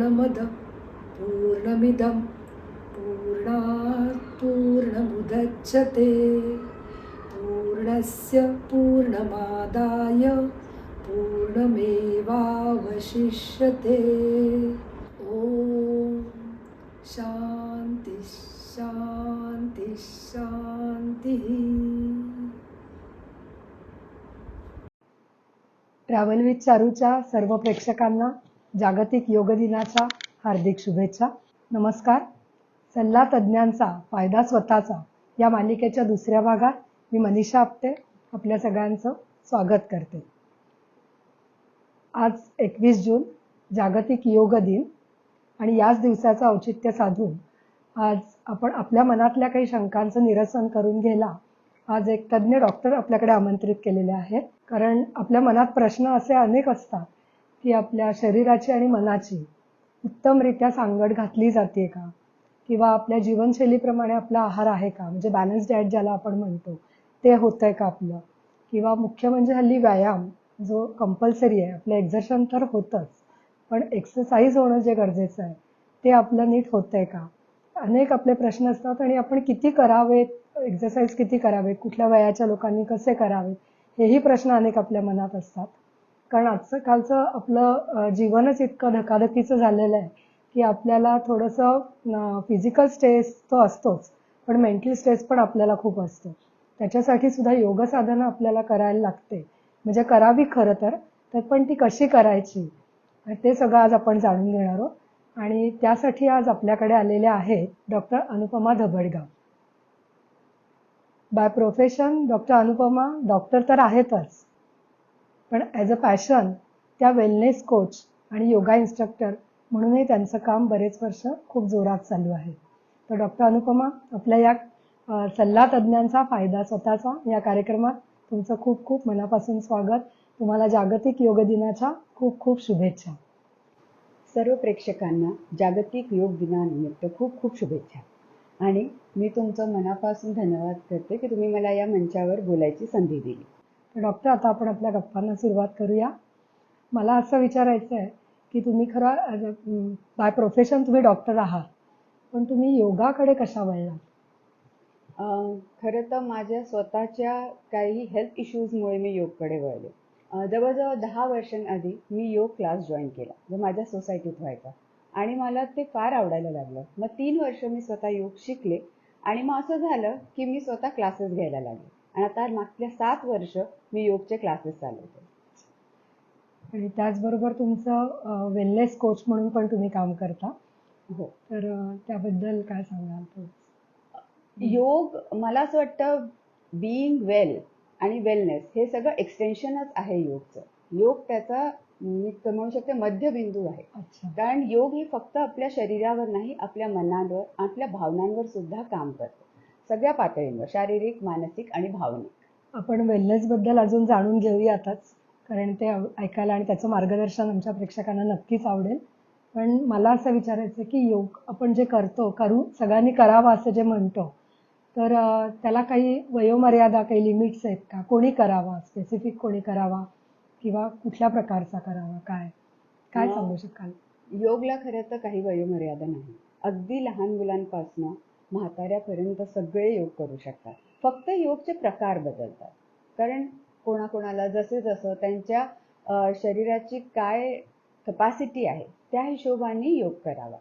पूर्णमद पूर्णमिदं पूर्णात् पूर्णमुदच्यते पूर्णस्य पूर्णमादाय पूर्णमेवावशिष्यते. ओम शांती शांती शांती. ट्रॅव्हल विथ चारूच्या सर्व प्रेक्षकांना जागतिक योग दिनाच्या हार्दिक शुभेच्छा. नमस्कार. सल्ला तज्ज्ञांचा फायदा स्वतःचा या मालिकेच्या दुसऱ्या भागात मी मनीषा आपटे आपल्या सगळ्यांचं स्वागत करते. आज 21 जून जागतिक योग दिन आणि याच दिवसाचं औचित्य साधून आज आपण आपल्या मनातल्या काही शंकांचं निरसन करून घ्यायला आज एक तज्ज्ञ डॉक्टर आपल्याकडे आमंत्रित केलेले आहेत. कारण आपल्या मनात प्रश्न असे अनेक असतात की आपल्या शरीराची आणि मनाची उत्तमरित्या सांगड घातली जाते का, किंवा आपल्या जीवनशैलीप्रमाणे आपला आहार आहे का, म्हणजे बॅलन्स डाएट ज्याला आपण म्हणतो ते होतंय का आपलं, किंवा मुख्य म्हणजे हल्ली व्यायाम जो कंपल्सरी आहे. आपलं एक्झर्शन तर होतंच, पण एक्सरसाइज होणं जे गरजेचं आहे ते आपलं नीट होतंय का. अनेक आपले प्रश्न असतात आणि आपण किती करावेत, एक्सरसाइज किती करावेत, कुठल्या वयाच्या लोकांनी कसे करावेत, हेही प्रश्न अनेक आपल्या मनात असतात. कारण आजकालचं आपलं जीवनच इतकं धकाधकीचं झालेलं आहे की आपल्याला थोडंसं फिजिकल स्ट्रेस तो असतोच, पण मेंटल स्ट्रेस पण आपल्याला खूप असतो. त्याच्यासाठी सुद्धा योग साधना आपल्याला करायला लागते, म्हणजे करावी खरं तर पण ती कशी करायची ते सगळं आज आपण जाणून घेणार आहोत. आणि त्यासाठी आज आपल्याकडे आलेल्या आहेत doctor Anupama Dhabadgaon. By profession doctor Anupama doctor तर आहेतच, पण ॲज अ पॅशन त्या वेलनेस कोच आणि योगा इन्स्ट्रक्टर म्हणूनही त्यांचं काम बरेच वर्ष खूप जोरात चालू आहे. तर डॉक्टर अनुपमा, आपल्या या सल्ला तज्ज्ञांचा फायदा स्वतःचा या कार्यक्रमात तुमचं खूप खूप मनापासून स्वागत. तुम्हाला जागतिक योग दिनाच्या खूप खूप शुभेच्छा. सर्व प्रेक्षकांना जागतिक योग दिनानिमित्त खूप खूप शुभेच्छा. आणि मी तुमचं मनापासून धन्यवाद करते की तुम्ही मला या मंचावर बोलायची संधी दिली. तर डॉक्टर, आता आपण आपल्या गप्पांना सुरुवात करूया. मला असं विचारायचं आहे की तुम्ही खरं बाय प्रोफेशन तुम्ही डॉक्टर आहात, पण तुम्ही योगाकडे कशा वळलात? खरं तर माझ्या स्वतःच्या काही हेल्थ इश्यूजमुळे मी योगकडे वळले. जवळजवळ 10 वर्षांआधी मी योग क्लास जॉईन केला जो माझ्या सोसायटीत व्हायचा आणि मला ते फार आवडायला लागलं. मग 3 वर्ष मी स्वतः योग शिकले आणि मग असं झालं की मी स्वतः क्लासेस घ्यायला लागले आणि आता मागच्या 7 वर्ष मी योगचे क्लासेस चालवते. आणि त्याचबरोबर तुमचं वेलनेस कोच म्हणून पण तुम्ही काम करता. हो. तर त्याबद्दल काय सांगाल तुम्ही? योग मला असं वाटतं बीइंग वेल आणि वेलनेस हे सगळं एक्सटेन्शनच आहे योगचं. योग त्याचा मी म्हणू शकते मध्यबिंदू आहे. कारण योग हे फक्त आपल्या शरीरावर नाही, आपल्या मनावर, आपल्या भावनांवर सुद्धा काम करतं, सगळ्या पातळींवर, शारीरिक, मानसिक आणि भावनिक. आपण वेलनेस बद्दल अजून जाणून घेऊयातच, कारण ते ऐकायला आणि त्याचं मार्गदर्शन आमच्या प्रेक्षकांना नक्कीच आवडेल. पण मला असं विचारायचं की योग आपण जे करू सगळ्यांनी करावा असं जे म्हणतो, तर त्याला काही वयोमर्यादा, काही लिमिट्स आहेत का? कोणी करावा, स्पेसिफिक कोणी करावा, किंवा कुठल्या प्रकारचा करावा, काय सांगू शकाल? योगला खरं तर काही वयोमर्यादा नाही. अगदी लहान मुलांपासून म्हाताऱ्यापर्यंत सगळे योग करू शकतात. फक्त योगचे प्रकार बदलतात, कारण कोणाकोणाला जसे जसं त्यांच्या शरीराची काय कपॅसिटी आहे त्या हिशोबाने योग करावा.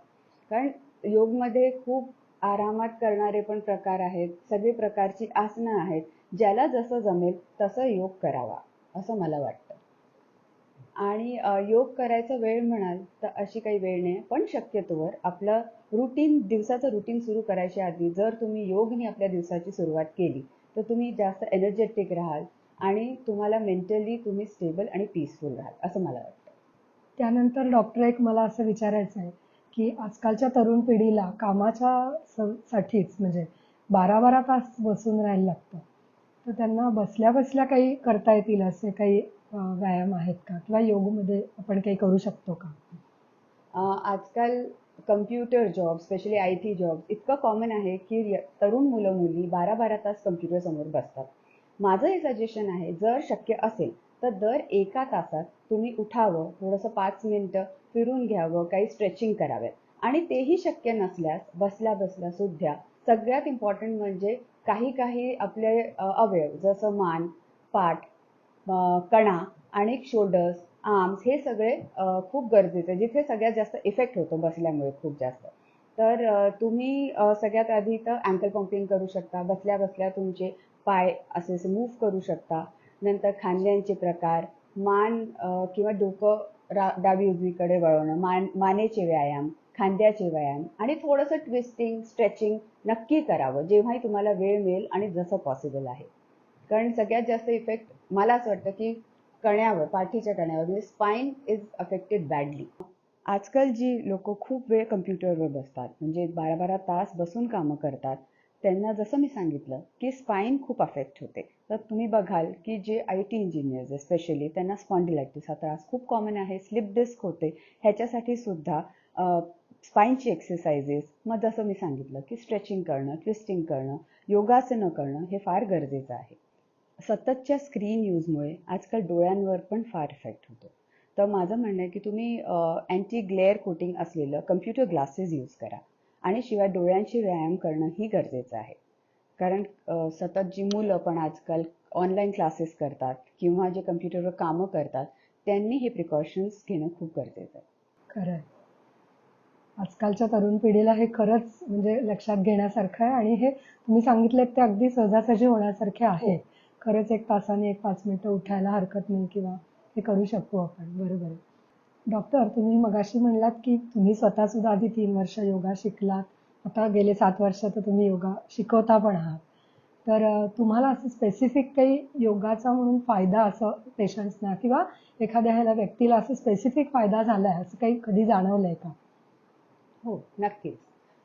कारण योगमध्ये खूप आरामात करणारे पण प्रकार आहेत, सगळे प्रकारची आसनं आहेत. ज्याला जसं जमेल तसं योग करावा असं मला वाटतं. आणि योग करायचा वेळ म्हणाल तर अशी काही वेळ नाही, पण शक्यतोवर आपलं दिवसाचं रुटीन सुरू करायच्या आधी जर तुम्ही योगने आपल्या दिवसाची सुरुवात केली तर तुम्ही जास्त एनर्जेटिक राहाल आणि तुम्हाला मेंटली तुम्ही स्टेबल आणि पीसफुल राहाल असं मला वाटतं. त्यानंतर डॉक्टर, एक मला असं विचारायचं आहे की आजकालच्या तरुण पिढीला कामाच्या साठीच म्हणजे 12-12 तास बसून राहायला लागतं, तर त्यांना बसल्या बसल्या काही करता येतील असे काही व्यायाम आहेत का, किंवा योगमध्ये आपण काही करू शकतो का? आजकाल computer job, specially IT job इतकं कॉमन आहे की तरुण मुलं मुली 12-12 तास कम्प्युटर समोर बसतात. माझं हे सजेशन आहे, जर शक्य असेल तर दर एका तासात तुम्ही उठावं, थोडंसं 5 मिनिटं फिरून घ्यावं, काही स्ट्रेचिंग कराव्यात. आणि तेही शक्य नसल्यास बसल्या बसल्या सुद्धा सगळ्यात इम्पॉर्टंट म्हणजे काही काही आपले अवयव जसं मान, पाठ, कणा आणि शोल्डर्स, आर्म्स हे सगळे खूप गरजेचे, जिथे सगळ्यात जास्त इफेक्ट होतो बसल्यामुळे खूप जास्त. तर तुम्ही सगळ्यात आधी तर अँकल पंपिंग करू शकता. बसल्या बसल्या तुमचे पाय असे मूव्ह करू शकता. नंतर खांद्यांचे प्रकार, मान किंवा डोकं डावी उजवीकडे वळवणं, मानेचे व्यायाम, खांद्याचे व्यायाम आणि थोडंसं ट्विस्टिंग, स्ट्रेचिंग नक्की करावं जेव्हाही तुम्हाला वेळ मिळेल आणि जसं पॉसिबल आहे. कारण सगळ्यात जास्त इफेक्ट मला असं वाटतं की कण्यावर, पाठीच्या कण्यावर, म्हणजे स्पाइन इज अफेक्टेड बॅडली. आजकाल जी लोक खूप वेळ कम्प्युटरवर बसतात, म्हणजे 12-12 तास बसून कामं करतात, त्यांना जसं मी सांगितलं की स्पाइन खूप अफेक्ट होते. तर तुम्ही बघाल की जे IT इंजिनियर्स स्पेशली, त्यांना स्पॉन्डिलायटिस हा त्रास खूप कॉमन आहे, स्लिप डिस्क होते. ह्याच्यासाठी सुद्धा स्पाइनची एक्सरसाइजेस, मग जसं मी सांगितलं की स्ट्रेचिंग करणं, ट्विस्टिंग करणं, योगासनं करणं हे फार गरजेचं आहे. सततच्या स्क्रीन यूजमुळे आजकाल डोळ्यांवर पण फार इफेक्ट होतो. तर माझं म्हणणं आहे की तुम्ही अँटी ग्लेअर कोटिंग असलेलं कम्प्युटर ग्लासेस यूज करा आणि शिवाय डोळ्यांचे व्यायाम करणं ही गरजेचं आहे. कारण सतत जी मुलं पण आजकाल ऑनलाईन क्लासेस करतात किंवा जे कम्प्युटरवर कामं करतात, त्यांनी हे प्रिकॉशन्स घेणं खूप गरजेचं आहे. खरं आहे. आजकालच्या तरुण पिढीला हे खरंच म्हणजे लक्षात घेण्यासारखं आहे आणि हे तुम्ही सांगितलेत ते अगदी सहजासहजी होण्यासारखे आहे. खरंच 1 तासाने 1-5 मिनिटं उठायला हरकत नाही किंवा हे करू शकतो आपण. बरोबर आहे. डॉक्टर, तुम्ही मगाशी म्हणलात की तुम्ही स्वतः सुद्धा आधी 3 वर्ष योगा शिकलात. आता गेले 7 वर्ष तर तुम्ही योगा शिकवता पण आहात. तर तुम्हाला असं स्पेसिफिक काही योगाचा म्हणून फायदा असं पेशंट्सना किंवा एखाद्या ह्याला व्यक्तीला असं स्पेसिफिक फायदा झालाय असं काही कधी जाणवलंय का? हो, नक्कीच.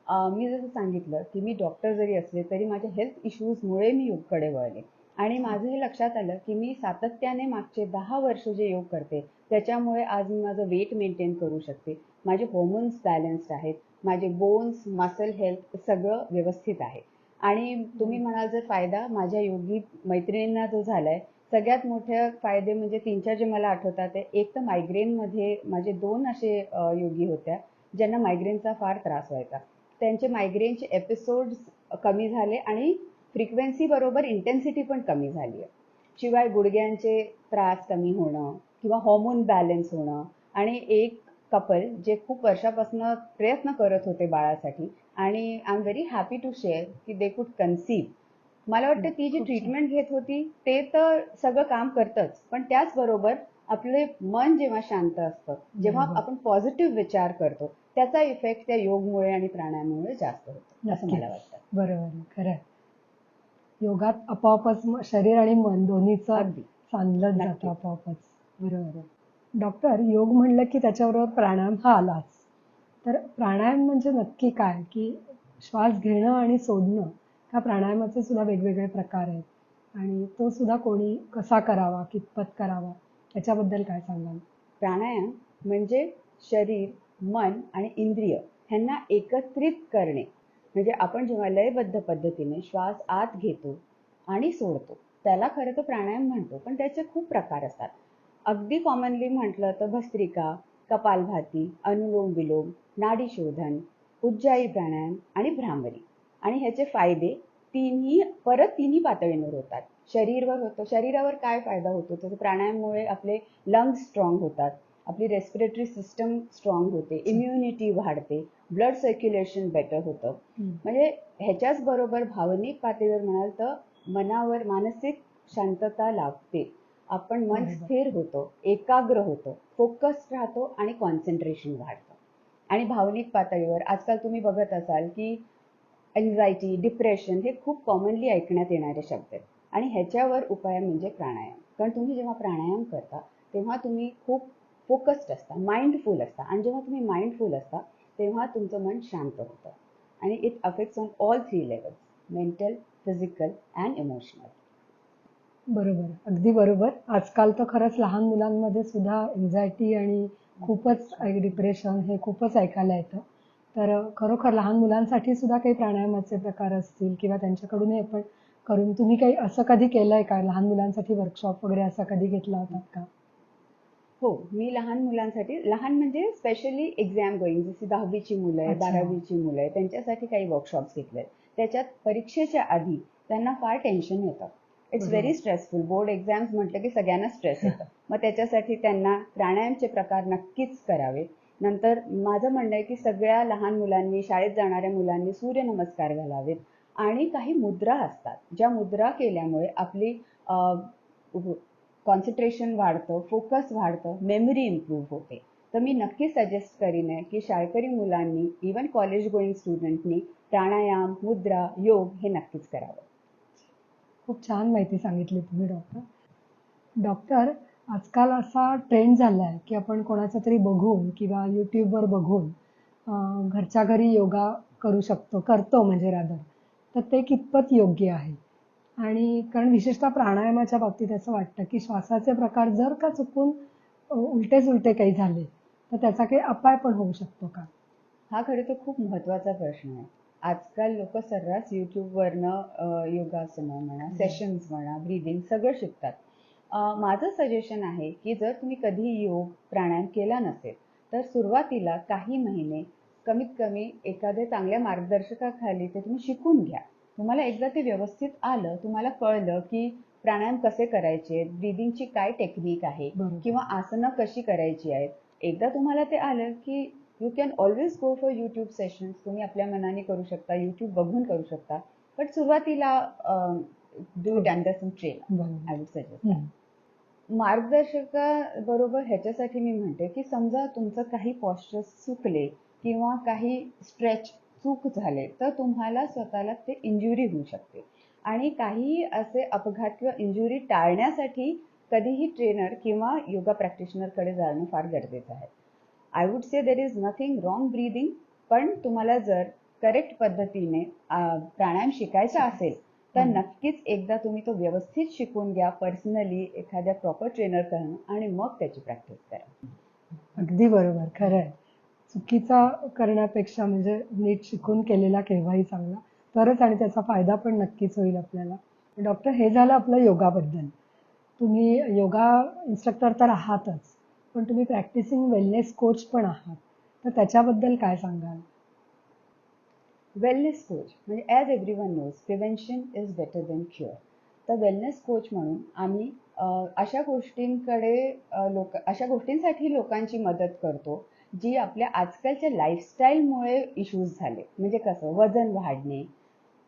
मी जसं सांगितलं की मी डॉक्टर जरी असले तरी माझ्या हेल्थ इश्यूजमुळे मी योगकडे वळले आणि माझं हे लक्षात आलं की मी सातत्याने मागचे 10 वर्ष जे योग करते त्याच्यामुळे आज मी माझं वेट मेंटेन करू शकते. माझे हॉर्मोन्स बॅलन्स्ड आहेत. माझे बोन्स, मसल हेल्थ सगळं व्यवस्थित आहे. आणि तुम्ही म्हणाल जर फायदा माझ्या योगी मैत्रिणींना जो झालाय, सगळ्यात मोठे फायदे म्हणजे 3-4 जे मला आठवतात आहे. एक तर मायग्रेनमध्ये माझे 2 असे योगी होत्या ज्यांना मायग्रेनचा फार त्रास व्हायचा. त्यांचे मायग्रेनचे एपिसोड्स कमी झाले आणि फ्रिक्वेन्सी बरोबर इंटेन्सिटी पण कमी झाली आहे. शिवाय गुडघ्यांचे त्रास कमी होणं किंवा हॉर्मोन बॅलन्स होणं आणि एक कपल जे खूप वर्षापासून प्रयत्न करत होते बाळासाठी आणि I am very happy to share की दे कुड कन्सीव्ह. मला वाटतं ती जी खूप छान. ट्रीटमेंट घेत होती ते तर सगळं काम करतंच, पण त्याचबरोबर आपले मन जेव्हा शांत असतं, जेव्हा बरोबर. आपण पॉझिटिव्ह विचार करतो, त्याचा इफेक्ट त्या योगमुळे आणि प्राणायामामुळे जास्त होतो असं मला नक्कीच. वाटतं. बरोबर आहे. खरं आहे. योगात आपोआपच शरीर आणि मन दोन्हीचं अगदी. सांधलंच जातं नक्कीच. आपोआपच. बरोबर आहे. डॉक्टर, योग म्हणलं की त्याच्याबरोबर प्राणायाम हा आलाच. तर प्राणायाम म्हणजे नक्की काय? की श्वास घेणं आणि सोडणं ह्या प्राणायामाचे सुद्धा वेगवेगळे प्रकार आहेत आणि तो सुद्धा कोणी कसा करावा, कितपत करावा याच्याबद्दल काय सांगाल? प्राणायाम म्हणजे शरीर, मन आणि इंद्रिय ह्यांना एकत्रित करणे. म्हणजे आपण जेव्हा लयबद्ध पद्धतीने श्वास आत घेतो आणि सोडतो, त्याला खरं तर प्राणायाम म्हणतो, पण त्याचे खूप प्रकार असतात. अगदी कॉमनली म्हटलं तर भस्त्रिका, कपालभाती, अनुलोम विलोम, नाडी शोधन, उज्जाई प्राणायाम आणि भ्रामरी. आणि ह्याचे फायदे तिन्ही पातळींवर होतात. शरीरावर काय फायदा होतो तर प्राणायाममुळे आपले लंग्स स्ट्रॉंग होतात, आपली रेस्पिरेटरी सिस्टम स्ट्रॉंग होते, इम्युनिटी वाढते, ब्लड सर्क्युलेशन बेटर होतं. म्हणजे ह्याच्याच बरोबर भावनिक पातळीवर म्हणाल तर मनावर मानसिक शांतता लाभते. आपण मन बरोबर. स्थिर होतो, एकाग्र होतो, फोकस्ड राहतो आणि कॉन्सन्ट्रेशन वाढतं. आणि भावनिक पातळीवर आजकाल तुम्ही बघत असाल की एन्झायटी, डिप्रेशन हे खूप कॉमनली ऐकण्यात येणारे शब्द आहेत आणि ह्याच्यावर उपाय म्हणजे प्राणायाम. कारण तुम्ही जेव्हा प्राणायाम करता तेव्हा तुम्ही खूप फोकस्ड असता, माइंडफुल असता आणि जेव्हा तुम्ही माइंडफुल असता तेव्हा तुमचं मन शांत होतं आणि it affects on all 3 levels, mental, physical and emotional. बरोबर. अगदी बरोबर. आजकाल तर खरंच लहान मुलांमध्ये सुद्धा एन्झायटी आणि खूपच डिप्रेशन हे खूपच ऐकायला येतं. तर खरोखर लहान मुलांसाठी सुद्धा काही प्राणायामाचे प्रकार असतील किंवा त्यांच्याकडूनही आपण करून तुम्ही काही असं कधी केलंय का? लहान मुलांसाठी वर्कशॉप वगैरे असा कधी घेतला होता का? हो, मी लहान मुलांसाठी, लहान म्हणजे स्पेशली एक्झाम गोईंग, जशी 10वीची मुलं आहे, अच्छा. 12वीची मुलं आहे, त्यांच्यासाठी काही वर्कशॉप्स घेतले. त्याच्यात परीक्षेच्या आधी त्यांना फार टेन्शन येतं. इट्स बरोबर. Very stressful. बोर्ड एक्झाम्स म्हटलं की सगळ्यांना स्ट्रेस येतं. मग त्याच्यासाठी त्यांना प्राणायामचे प्रकार नक्कीच करावे. नंतर माझं म्हणणं आहे की सगळ्या लहान मुलांनी, शाळेत जाणाऱ्या मुलांनी सूर्यनमस्कार घालावेत. आणि काही मुद्रा असतात, ज्या मुद्रा केल्यामुळे आपली कॉन्सन्ट्रेशन वाढतं, फोकस वाढतं, मेमरी इम्प्रूव्ह होते. तर मी नक्की सजेस्ट करीन आहे की शाळकरी मुलांनी, इवन कॉलेज गोईंग स्टुडंटनी प्राणायाम, मुद्रा, योग हे नक्कीच करावं. खूप छान माहिती सांगितली तुम्ही डॉक्टर. डॉक्टर, आजकाल असा ट्रेंड झालाय की आपण कोणाचं तरी बघून किंवा YouTubeवर बघून घरच्या घरी योगा करू शकतो, करतो म्हणजे रादर. तर ते कितपत योग्य आहे? आणि कारण विशेषतः प्राणायामाच्या बाबतीत असं वाटतं की श्वासाचे प्रकार जर का चुकून उलटे-सुलटे काही झाले, तर त्याचा काही अपाय पण होऊ शकतो का? हा खरं तर खूप महत्त्वाचा प्रश्न आहे. आजकाल लोक सर्रास YouTubeवरनं योगासनं म्हणा, सेशन्स म्हणा, ब्रीदिंग सगळं शिकतात. माझं सजेशन आहे की जर तुम्ही कधी योग, प्राणायाम केला नसेल, तर सुरुवातीला काही महिने कमीत कमी एखाद्या चांगल्या मार्गदर्शकाखाली ते तुम्ही शिकून घ्या. तुम्हाला एकदा ते व्यवस्थित आलं, तुम्हाला कळलं की प्राणायाम कसे करायचे, ब्रीदिंगची काय टेक्निक आहे बरोबर. किंवा आसनं कशी करायची आहेत. एकदा तुम्हाला ते आलं की you can always go for YouTube sessions. तुम्ही आपल्या मनाने करू शकता, YouTube बघून करू शकता. पण सुरुवातीला do it under some trainer, बरोबर. I would suggest. मार्गदर्शकाबरोबर ह्याच्यासाठी मी म्हणते की समजा तुमचं काही पॉस्चर्स चुकले किंवा काही स्ट्रेच चूक झाले, तर तुम्हाला स्वतःला ते इंजुरी होऊ शकते. आणि काही असे अपघात किंवा इंजुरी टाळण्यासाठी कधीही ट्रेनर किंवा योगा प्रॅक्टिशनरकडे जाणं फार गरजेचं आहे. I would say there is nothing wrong breathing, पण तुम्हाला जर करेक्ट पद्धतीने प्राणायाम शिकायचा असेल, तर नक्कीच एकदा तुम्ही तो व्यवस्थित शिकून घ्या, पर्सनली एखाद्या प्रॉपर ट्रेनर करणं, आणि मग त्याची प्रॅक्टिस करा. अगदी बरोबर, खरं आहे. चुकीचा करण्यापेक्षा म्हणजे नीट शिकून केलेला केव्हाही चांगला. तरच आणि त्याचा फायदा पण नक्कीच होईल आपल्याला. डॉक्टर, हे झालं आपलं योगाबद्दल. तुम्ही योगा इन्स्ट्रक्टर तर आहातच, पण तुम्ही प्रॅक्टिसिंग वेलनेस कोच पण आहात. तर त्याच्याबद्दल काय सांगाल? वेलनेस कोच म्हणजे as everyone knows, prevention is better than cure. तर वेलनेस कोच म्हणून आम्ही अशा गोष्टींसाठी लोकांची मदत करतो जी आपल्या आजकालच्या लाईफस्टाईलमुळे इश्यूज झाले. म्हणजे कसं, वजन वाढणे,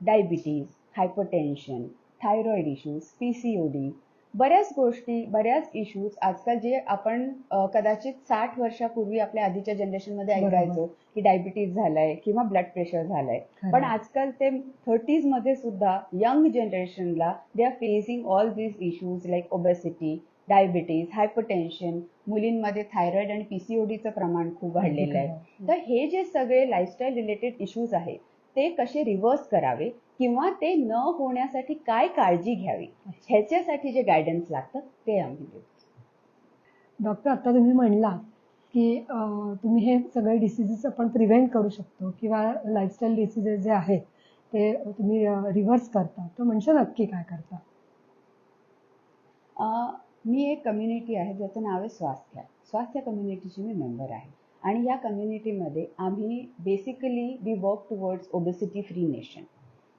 diabetes, hypertension, thyroid issues, PCOD, बऱ्याच गोष्टी, बऱ्याच इश्यूज आजकाल जे आपण कदाचित 60 वर्षापूर्वी आपल्या आधीच्या जनरेशनमध्ये ऐकायचो की डायबिटीज झालाय किंवा ब्लड प्रेशर झालाय. पण आजकाल ते 30s मध्ये सुद्धा यंग जनरेशनला they are facing all this issues like obesity, diabetes, hypertension, मुलींमध्ये थायरॉइड आणि PCODचं प्रमाण खूप वाढलेलं आहे. तर हे जे सगळे लाईफस्टाईल रिलेटेड इश्यूज आहेत, ते कसे रिव्हर्स करावे किंवा ते न होण्यासाठी काय काळजी घ्यावी, ह्याच्यासाठी जे गायडन्स लागतं ते आम्ही देतो. डॉक्टर, आता तुम्ही म्हणलात की तुम्ही हे सगळे डिसीजेस आपण प्रिव्हेंट करू शकतो किंवा लाईफस्टाईल डिसीजेस जे आहेत ते तुम्ही रिव्हर्स करता. तर म्हणजे नक्की काय करता? मी एक कम्युनिटी आहे ज्याचं नाव आहे स्वास्थ्य. स्वास्थ्य कम्युनिटीची मी मेंबर आहे. आणि या कम्युनिटीमध्ये आम्ही basically we work towards obesity free nation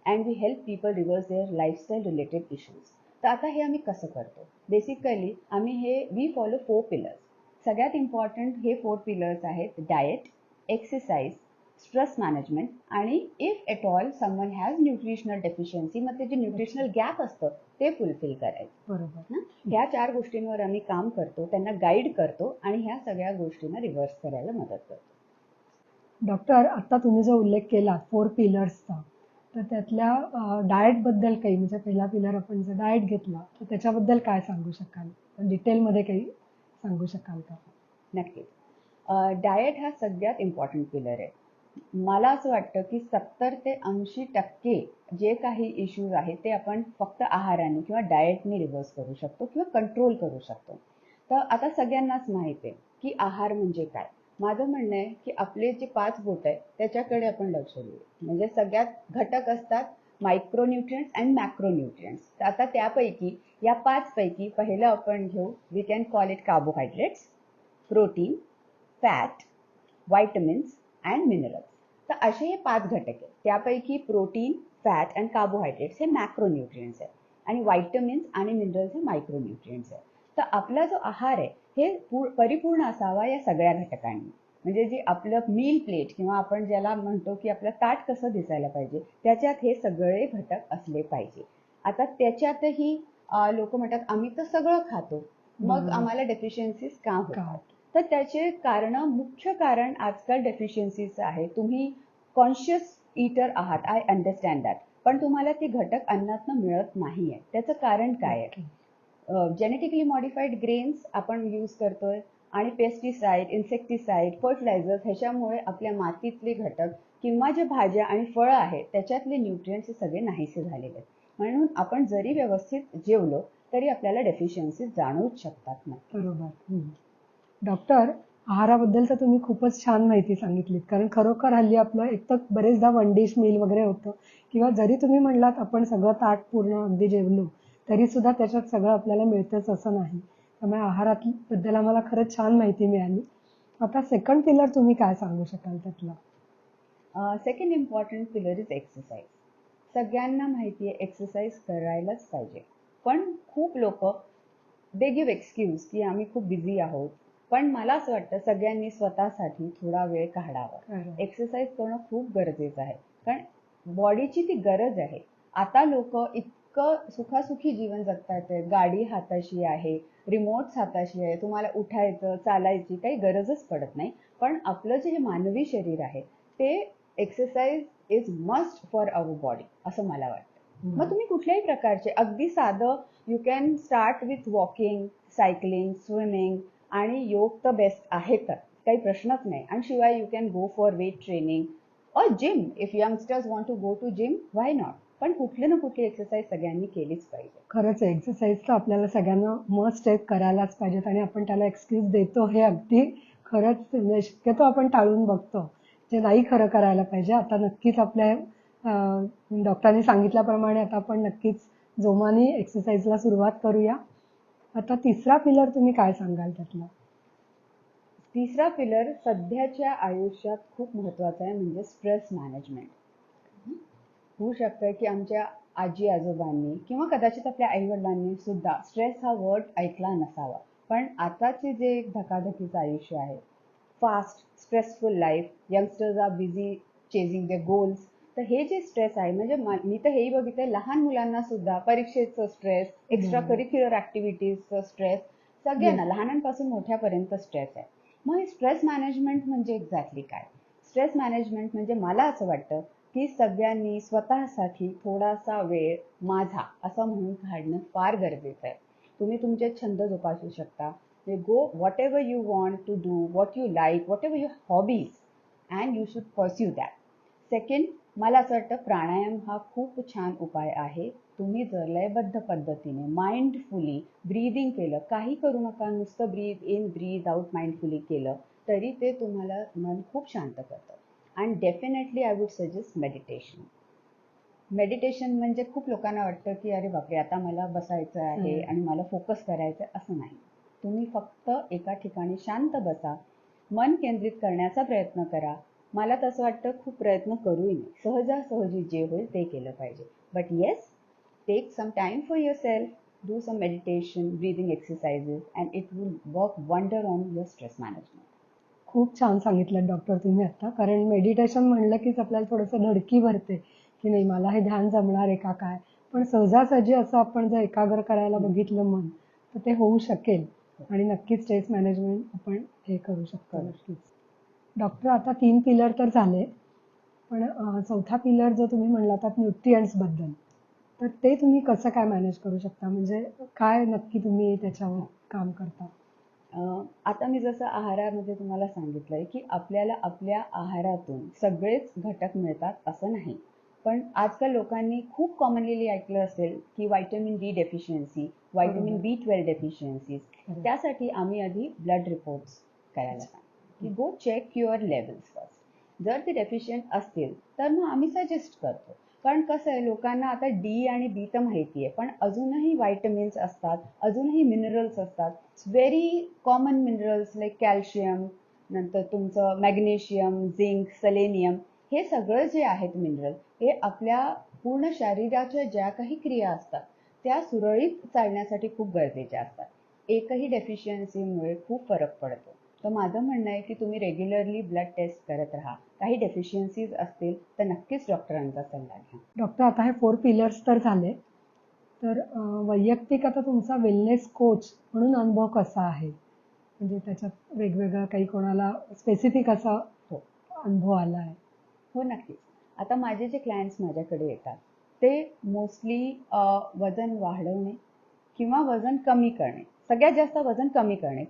and we help people reverse their lifestyle related issues. तर आता हे आम्ही कसं करतो? Basically we follow 4 pillars. सगळ्यात इम्पॉर्टंट हे 4 पिलर्स आहेत: डाएट, एक्सरसाइज, स्ट्रेस मॅनेजमेंट आणि if at all someone has nutritional deficiency, मग ते जे न्यूट्रिशनल गॅप असतं ते फुलफिल करायचं. बरोबर. ह्या 4 गोष्टींवर आम्ही काम करतो, त्यांना गाईड करतो आणि ह्या सगळ्या गोष्टींना रिव्हर्स करायला मदत करतो. डॉक्टर, आता तुम्ही जो उल्लेख केला 4 पिलर्सचा, तर त्यातल्या डाएटबद्दल काही, म्हणजे पहिला पिलर आपण जर डाएट घेतला, तर त्याच्याबद्दल काय सांगू शकाल? डिटेलमध्ये काही सांगू शकाल का? नक्कीच. डाएट हा सगळ्यात इम्पॉर्टंट पिलर आहे. मला असं वाटतं की 70 ते 80% जे काही इश्यूज आहेत ते आपण फक्त आहाराने किंवा डाएटने रिव्हर्स करू शकतो किंवा कंट्रोल करू शकतो. तर आता सगळ्यांनाच माहित आहे की आहार म्हणजे काय. माझं म्हणणं आहे की आपले जे 5 बोट आहेत त्याच्याकडे आपण लक्ष देऊ. म्हणजे सगळ्यात घटक असतात मायक्रोन्यूट्रिएंट्स अँड मॅक्रोन्यूट्रिएंट्स. तर आता त्यापैकी या 5 पैकी पहिलं आपण घेऊ, we can call it carbohydrates, protein, fat, vitamins and minerals. तर असे हे 5 घटक आहेत. त्यापैकी प्रोटीन, फॅट अँड कार्बोहायड्रेट्स हे मॅक्रोन्यूट्रिएंट्स आहेत आणि व्हायटमिन्स आणि मिनरल्स हे मायक्रोन्यूट्रिएंट्स आहेत. तर आपला जो आहार आहे हे परिपूर्ण असावा या सगळ्या घटकांनी. म्हणजे जे आपलं मील प्लेट किंवा आपण ज्याला म्हणतो की आपलं ताट कसं दिसायला पाहिजे, त्याच्यात हे सगळे घटक असले पाहिजे. आता त्याच्यातही लोक म्हणतात आम्ही तर सगळं खातो, मग बरोबर. आम्हाला डेफिशियन्सीज का का? होतात? तर त्याचे कारण, मुख्य कारण आजकाल डेफिशियन्सीचं आहे. तुम्ही कॉन्शियस ईटर आहात, आय अंडरस्टँड दॅट, पण तुम्हाला ती घटक अन्नातनं मिळत नाहीये. त्याचं कारण काय आहे? जेनेटिकली मॉडिफाईड ग्रेन्स आपण यूज करतोय आणि पेस्टिसाइड, इन्सेक्टिसाइड, फर्टिलायझर्स ह्याच्यामुळे आपल्या मातीतले घटक किंवा जे भाज्या आणि फळं आहेत त्याच्यातले न्यूट्रिएंट्स हे सगळे नाहीसे झालेले आहेत. म्हणून आपण जरी व्यवस्थित जेवलो तरी आपल्याला डेफिशियन्सीज जाणवूच शकतात ना. बरोबर. डॉक्टर, आहाराबद्दल तर तुम्ही खूपच छान माहिती सांगितलीत. कारण खरोखर हल्ली आपलं एक तर बरेचदा वन डिश मील वगैरे होतं किंवा जरी तुम्ही म्हणलात आपण सगळं ताट पूर्ण अगदी जेवलो तरी सुद्धा त्याच्यात सगळं आपल्याला मिळतंच असं नाही. त्यामुळे आहाराबद्दल आम्हाला खरंच छान माहिती मिळाली. आता सेकंड पिलर तुम्ही काय सांगू शकाल त्यातला? Second important pillar is exercise. सगळ्यांना माहिती आहे एक्सरसाइज करायलाच पाहिजे, पण खूप लोक दे गिव्ह एक्सक्यूज की आम्ही खूप बिझी आहोत. पण मला असं वाटतं सगळ्यांनी स्वतःसाठी थोडा वेळ काढावा. खरं. एक्सरसाइज करणं खूप गरजेचं आहे, कारण बॉडीची ती गरज आहे. आता लोक इतकं सुखासुखी जीवन जगतात, गाडी हाताशी आहे, रिमोट्स हाताशी आहे, तुम्हाला उठायचं, चालायची काही गरजच पडत नाही. पण आपलं जे मानवी शरीर आहे ते exercise is must for our body असं मला वाटतं. मग तुम्ही कुठल्याही प्रकारचे अगदी साधं, you can start with walking, cycling, swimming, आणि योग तर बेस्ट आहे, तर काही प्रश्नच नाही. आणि शिवाय you can go for weight training और gym. If youngsters want to go to gym, why not? पण कुठली ना कुठली एक्सरसाइज सगळ्यांनी केलीच पाहिजे. खरंच आहे, एक्सरसाइज तर आपल्याला सगळ्यांना मस्ट करायलाच पाहिजेत आणि आपण त्याला एक्सक्यूज देतो हे अगदी खरंच, म्हणजे शक्यतो आपण टाळून बघतो, जे नाही खरं करायला पाहिजे. आता नक्कीच आपल्या डॉक्टरांनी सांगितल्याप्रमाणे आता आपण नक्कीच जोमाने एक्सरसाइजला सुरुवात करूया. आता तिसरा पिलर तुम्ही काय सांगाल त्यातला? तिसरा पिलर सध्याच्या आयुष्यात खूप महत्वाचा आहे, म्हणजे स्ट्रेस मॅनेजमेंट. होऊ शकतं की आमच्या आजी आजोबांनी किंवा कदाचित आपल्या आईवडिलांनी सुद्धा स्ट्रेस हा वर्ड ऐकला नसावा. पण आताचे जे धकाधकीचं आयुष्य आहे, fast stressful life, youngsters are busy chasing the goals. तर हे जे स्ट्रेस आहे, म्हणजे मी तर हेही बघितलंय, लहान मुलांना सुद्धा परीक्षेचं स्ट्रेस, एक्स्ट्रा करिक्युलर ऍक्टिव्हिटीजचं स्ट्रेस, सगळ्यांना लहानांपासून मोठ्यापर्यंत स्ट्रेस आहे. मग स्ट्रेस मॅनेजमेंट म्हणजे एक्झॅक्टली काय? स्ट्रेस मॅनेजमेंट म्हणजे मला असं वाटतं की सगळ्यांनी स्वतःसाठी थोडासा वेळ माझा असं म्हणून काढणं फार गरजेचं आहे. तुम्ही तुमचे छंद जोपासू शकता. Go whatever you want to do, what you like, whatever your hobbies, and you should pursue that. Second, मला असं वाटतं प्राणायाम हा खूप छान उपाय आहे. तुम्ही जर लयबद्ध पद्धतीने माइंडफुली ब्रीदिंग केलं, काही करू नका, नुसतं breathe in breathe out mindfully केलं तरी ते तुम्हाला मन खूप शांत करतं. And definitely I would suggest meditation. Meditation म्हणजे खूप लोकांना वाटतं की अरे बापरे, आता मला बसायचं आहे आणि मला फोकस करायचं आहे. असं नाही. तुम्ही फक्त एका ठिकाणी शांत बसा, मन केंद्रित करण्याचा प्रयत्न करा. मला तसं वाटतं खूप प्रयत्न करूही नाही, सहजासहजी जे होईल ते केलं पाहिजे. But yes, take some time for yourself, do some meditation, breathing exercises, and it will work wonder on your stress management. खूप छान सांगितलं डॉक्टर तुम्ही आता. कारण मेडिटेशन म्हणलं कीच आपल्याला थोडंसं धडकी भरते की नाही मला हे ध्यान जमणार आहे का काय. पण सहजासहजी असं आपण जर एकाग्र करायला बघितलं मन, तर ते होऊ शकेल आणि नक्कीच स्ट्रेस मॅनेजमेंट आपण हे करू शकतो. नक्कीच. डॉक्टर, आता 3 पिलर तर झाले, पण चौथा पिलर जो तुम्ही म्हणलात न्यूट्रिएंट्स बद्दल, तर ते तुम्ही कसं काय मॅनेज करू शकता? म्हणजे काय नक्की तुम्ही त्याच्यावर काम करता? आता मी जसं आहारामध्ये तुम्हाला सांगितलंय की आपल्याला आपल्या आहारातून सगळेच घटक मिळतात असं नाही. पण आजकाल लोकांनी खूप कॉमनली ऐकलं असेल की vitamin D deficiency, vitamin B12 deficiencies. त्यासाठी आम्ही आधी ब्लड रिपोर्ट्स करायला सांगतो की go check your levels first. जर ते डेफिशियंट असतील तर मग आम्ही सजेस्ट करतो कारण कसं आहे, लोकांना आता डी आणि बी तर माहिती आहे, पण अजूनही व्हायटमिन्स असतात, अजूनही मिनरल्स असतात, very common minerals like calcium, नंतर तुमचं मॅग्नेशियम, झिंक, सेलेनियम, हे सगळं जे आहेत मिनरल, हे आपल्या पूर्ण शरीराच्या ज्या काही क्रिया असतात त्या सुरळीत चालण्यासाठी खूप गरजेचे असतात. एकही डेफिशियन्सीमुळे खूप फरक पडतो. तर माझं म्हणणं आहे की तुम्ही रेग्युलरली ब्लड टेस्ट करत राहा. काही डेफिशियन्सीज असतील तर नक्कीच डॉक्टरांचा सल्ला घ्या. डॉक्टर, आता हे 4 पिलर्स तर झाले, तर वैयक्तिक आता तुमचा वेलनेस कोच म्हणून अनुभव कसा आहे? म्हणजे त्याच्यात वेगवेगळा काही कोणाला स्पेसिफिक असा हो अनुभव आला आहे? हो नक्कीच. आता माझे जे क्लायंट्स माझ्याकडे येतात ते मोस्टली वजन वाढवणे किंवा वजन कमी करणे, सगळ्यात जास्त वजन कमी करणे.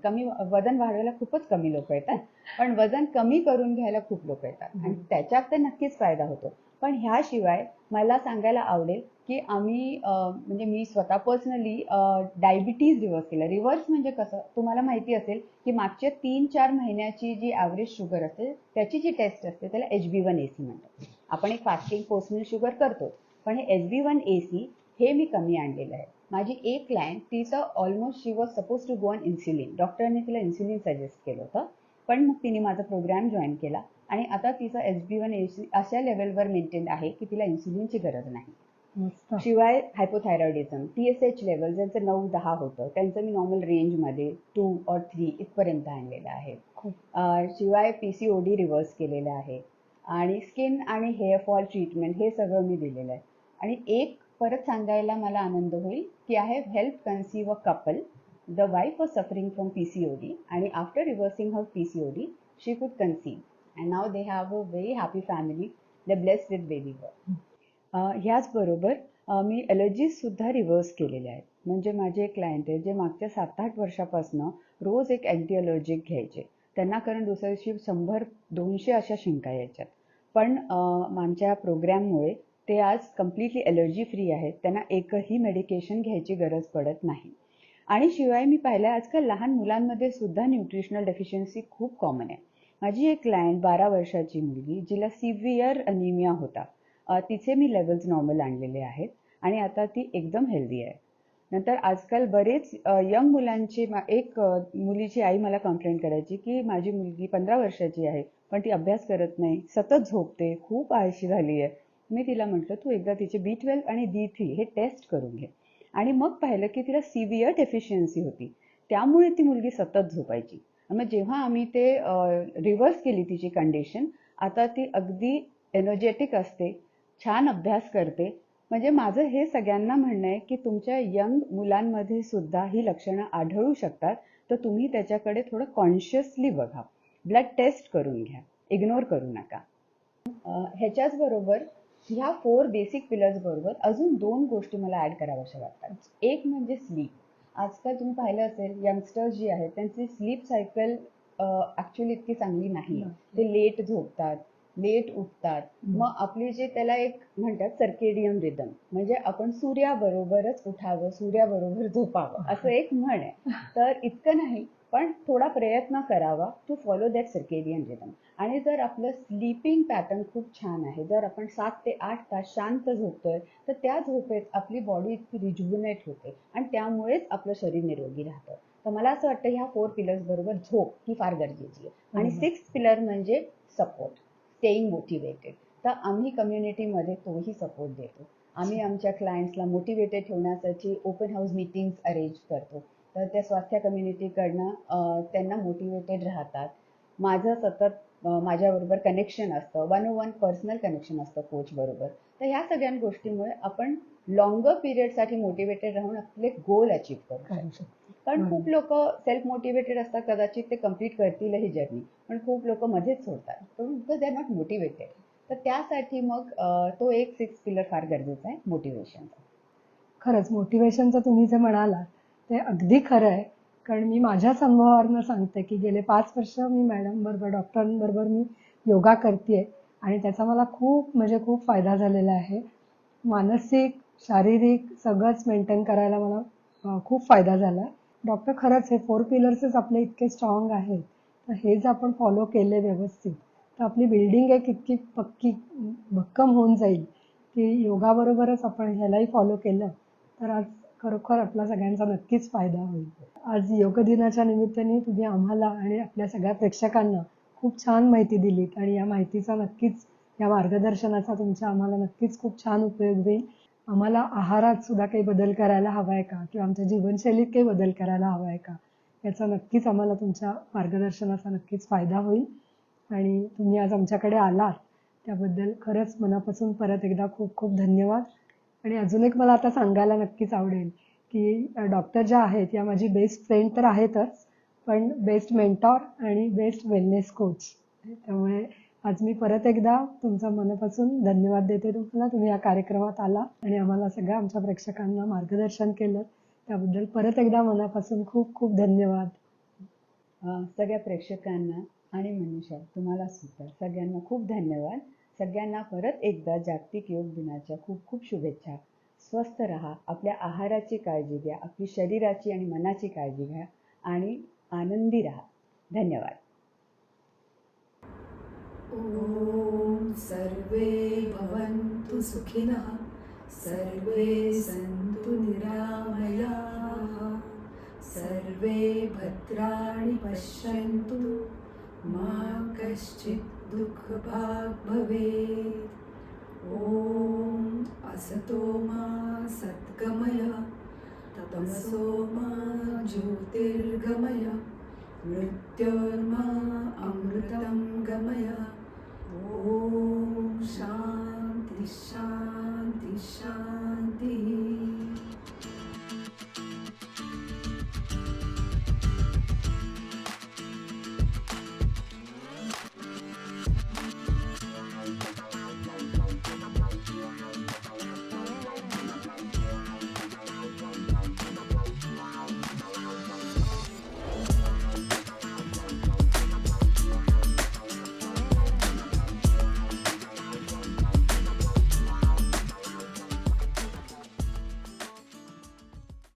वजन वाढवायला खूपच कमी लोक येतात, पण वजन कमी करून घ्यायला खूप लोक येतात आणि त्याच्यात तर नक्कीच फायदा होतो. पण ह्याशिवाय मला सांगायला आवडेल की आम्ही म्हणजे मी स्वतः पर्सनली डायबिटीज रिव्हर्स केलं. रिव्हर्स म्हणजे कसं, तुम्हाला माहिती असेल की मागच्या 3-4 महिन्याची जी ॲव्हरेज शुगर असते त्याची जी टेस्ट असते त्याला HB1AC म्हणतात. आपण एक फास्टिंग पोस्ट मील शुगर करतो, पण हे HB1AC हे मी कमी आणलेलं आहे. माझी एक क्लायंट, तिचं almost she was suppose to go on insulin. डॉक्टरांनी तिला इन्सुलिन सजेस्ट केलं होतं, पण मग तिने माझा प्रोग्राम जॉईन केला आणि आता तिचं HB1AC अशा लेवलवर मेंटेन आहे की तिला इन्सुलिनची गरज नाही. मस्त. शिवाय हायपोथायरॉइडिझम, TSH लेवल ज्यांचं 9-10 होतं त्यांचं मी नॉर्मल रेंजमध्ये 2 or 3 इथपर्यंत आणलेलं आहे. खूप. शिवाय PCOD रिव्हर्स केलेलं आहे आणि स्किन आणि हेअर फॉल ट्रीटमेंट हे सगळं मी दिलेलं आहे. आणि एक परत सांगायला मला आनंद होईल की I have help conceive a couple. The wife was suffering from PCOD आणि after reversing her PCOD she could conceive and now they have a very happy family. They blessed with baby boy. ह्याचबरोबर मी ॲलर्जीजसुद्धा reverse केलेल्या आहेत. म्हणजे माझे एक client आहेत जे मागच्या 7-8 वर्षापासून रोज एक अँटी ॲलर्जिक घ्यायचे. त्यांना कारण दुसऱ्या दिवशी 100-200 अशा शिंका यायच्यात. पण आमच्या प्रोग्रॅममुळे ते आज कम्प्लिटली ॲलर्जी फ्री आहेत. त्यांना एकही मेडिकेशन घ्यायची गरज पडत नाही. आणि शिवाय मी पाहिलं आजकाल लहान मुलांमध्ये सुद्धा न्यूट्रिशनल डेफिशियन्सी खूप कॉमन आहे. माझी एक क्लायंट 12 वर्षाची मुलगी, जिला सिव्हिअर अनिमिया होता, तिचे मी लेवल्स नॉर्मल आणलेले आहेत आणि आता ती एकदम हेल्दी आहे. नंतर आजकाल बरेच यंग मुलांची एक मुलीची आई मला कंप्लेंट करायची की माझी मुलगी 15 वर्षाची आहे, पण ती अभ्यास करत नाही, सतत झोपते, खूप आळशी झाली आहे. मी तिला म्हटलं तू एकदा तिचे B12 आणि D3 हे टेस्ट करून घे. आणि मग पाहिलं की तिला सिव्हिअर डेफिशियन्सी होती, त्यामुळे ती मुलगी सतत झोपायची. मग जेव्हा आम्ही ते रिव्हर्स केली तिची कंडिशन, आता ती अगदी एनर्जेटिक असते, छान अभ्यास करते. म्हणजे माझं हे सगळ्यांना म्हणणं आहे की तुमच्या यंग मुलांमध्ये सुद्धा ही लक्षणं आढळू शकतात, तर तुम्ही त्याच्याकडे थोडं कॉन्शियसली बघा. ब्लड टेस्ट करून घ्या, इग्नोर करू नका. ह्याच्याच बरोबर ह्या 4 बेसिक पिलर्स बरोबर अजून 2 गोष्टी मला ऍड कराव्याशा वाटतात. एक म्हणजे स्लीप. आजकाल तुम्ही पाहिलं असेल यंगस्टर्स जी आहेत त्यांची स्लीप सायकल ऍक्च्युअली इतकी चांगली नाही. ते लेट झोपतात, लेट उठतात. मग आपली जे त्याला एक म्हणतात सर्केडियन रिदम, म्हणजे आपण सूर्याबरोबरच उठावं, सूर्याबरोबर झोपावं असं एक म्हण आहे. तर इतकं नाही, पण थोडा प्रयत्न करावा to follow that circadian rhythm. आणि जर आपलं स्लीपिंग पॅटर्न खूप छान आहे, जर आपण 7 ते 8 तास शांत झोपतोय, तर त्या झोपेत आपली बॉडी इतकी रिज्युनेट होते आणि त्यामुळेच आपलं शरीर निरोगी राहतं. तर मला असं वाटतं ह्या 4 पिलर्स बरोबर झोप ही फार गरजेची आहे. आणि 6th पिलर म्हणजे सपोर्ट, स्टेईंग मोटिवेटेड. तर आम्ही कम्युनिटीमध्ये तोही सपोर्ट देतो. आम्ही आमच्या क्लायंट्सला मोटिवेटेड ठेवण्यासाठी ओपन हाऊस मीटिंग्स अरेंज करतो. तर त्या स्वास्थ्य कम्युनिटीकडनं त्यांना मोटिवेटेड राहतात. माझं सतत माझ्याबरोबर कनेक्शन असतं, 1-on-1 पर्सनल कनेक्शन असतं कोच बरोबर. तर ह्या सगळ्या गोष्टीमुळे आपण लॉंगर पिरियडसाठी मोटिवेटेड राहून आपले गोल अचीव करू शकतो. कारण खूप लोक सेल्फ मोटिवेटेड असतात, कदाचित ते कम्प्लीट करतील ही जर्नी, पण खूप लोक मध्येच सोडतात because they are not motivated. तर त्यासाठी मग तो एक 6th पिलर फार गरजेचा आहे, मोटिवेशनचा. खरंच मोटिवेशनचं तुम्ही जे म्हणालात ते अगदी खरं आहे. कारण मी माझ्याच अनुभवावरनं सांगते की गेले 5 वर्ष मी मॅडमबरोबर, डॉक्टरांबरोबर मी योगा करते आणि त्याचा मला खूप म्हणजे खूप फायदा झालेला आहे. मानसिक, शारीरिक सगळंच मेंटेन करायला मला खूप फायदा झाला. डॉक्टर, खरंच हे 4 पिलर्सच आपले इतके स्ट्रॉंग आहेत, तर हे जर आपण फॉलो केले व्यवस्थित तर आपली बिल्डिंग एक इतकी पक्की भक्कम होऊन जाईल की योगाबरोबरच आपण ह्यालाही फॉलो केलं तर आज खरोखर आपला सगळ्यांचा नक्कीच फायदा होईल. आज योग दिनाच्या निमित्ताने तुम्ही आम्हाला आणि आपल्या सगळ्या प्रेक्षकांना खूप छान माहिती दिलीत आणि या माहितीचा नक्कीच, या मार्गदर्शनाचा तुमच्या आम्हाला नक्कीच खूप छान उपयोग होईल. आम्हाला आहारात सुद्धा काही बदल करायला हवा आहे का? किंवा आमच्या जीवनशैलीत काही बदल करायला हवा आहे का? याचा नक्कीच आम्हाला तुमच्या मार्गदर्शनाचा नक्कीच फायदा होईल. आणि तुम्ही आज आमच्याकडे आलात त्याबद्दल खरंच मनापासून परत एकदा खूप खूप धन्यवाद. आणि अजून एक मला आता सांगायला नक्कीच आवडेल की डॉक्टर ज्या आहेत या माझी बेस्ट फ्रेंड तर आहेतच, पण बेस्ट मेंटॉर आणि बेस्ट वेलनेस कोच. त्यामुळे आज मी परत एकदा तुमचा मनापासून धन्यवाद देते तुम्हाला. तुम्ही या कार्यक्रमात आला आणि आम्हाला सगळ्या आमच्या प्रेक्षकांना मार्गदर्शन केलं त्याबद्दल परत एकदा मनापासून खूप खूप धन्यवाद. सगळ्या प्रेक्षकांना आणि मनीषा तुम्हाला सुद्धा सगळ्यांना खूप धन्यवाद. सगळ्यांना परत एकदा जागतिक योग दिनाच्या खूप खूप शुभेच्छा. स्वस्थ राहा, आपल्या आहाराची काळजी घ्या, आपली शरीराची आणि मनाची काळजी घ्या आणि आनंदी राहा. धन्यवाद. ॐ सर्वे भवन्तु सुखिनः, सर्वे सन्तु निरामयाः, सर्वे भद्राणि पश्यन्तु, मा कश्चित् दुःखभाग् भवेत्. ॐ असतो मा सद्गमय, तमसो मा ज्योतिर्गमय, मृत्योर्मा अमृतं गमय. ॐ शान्ति शान्ति.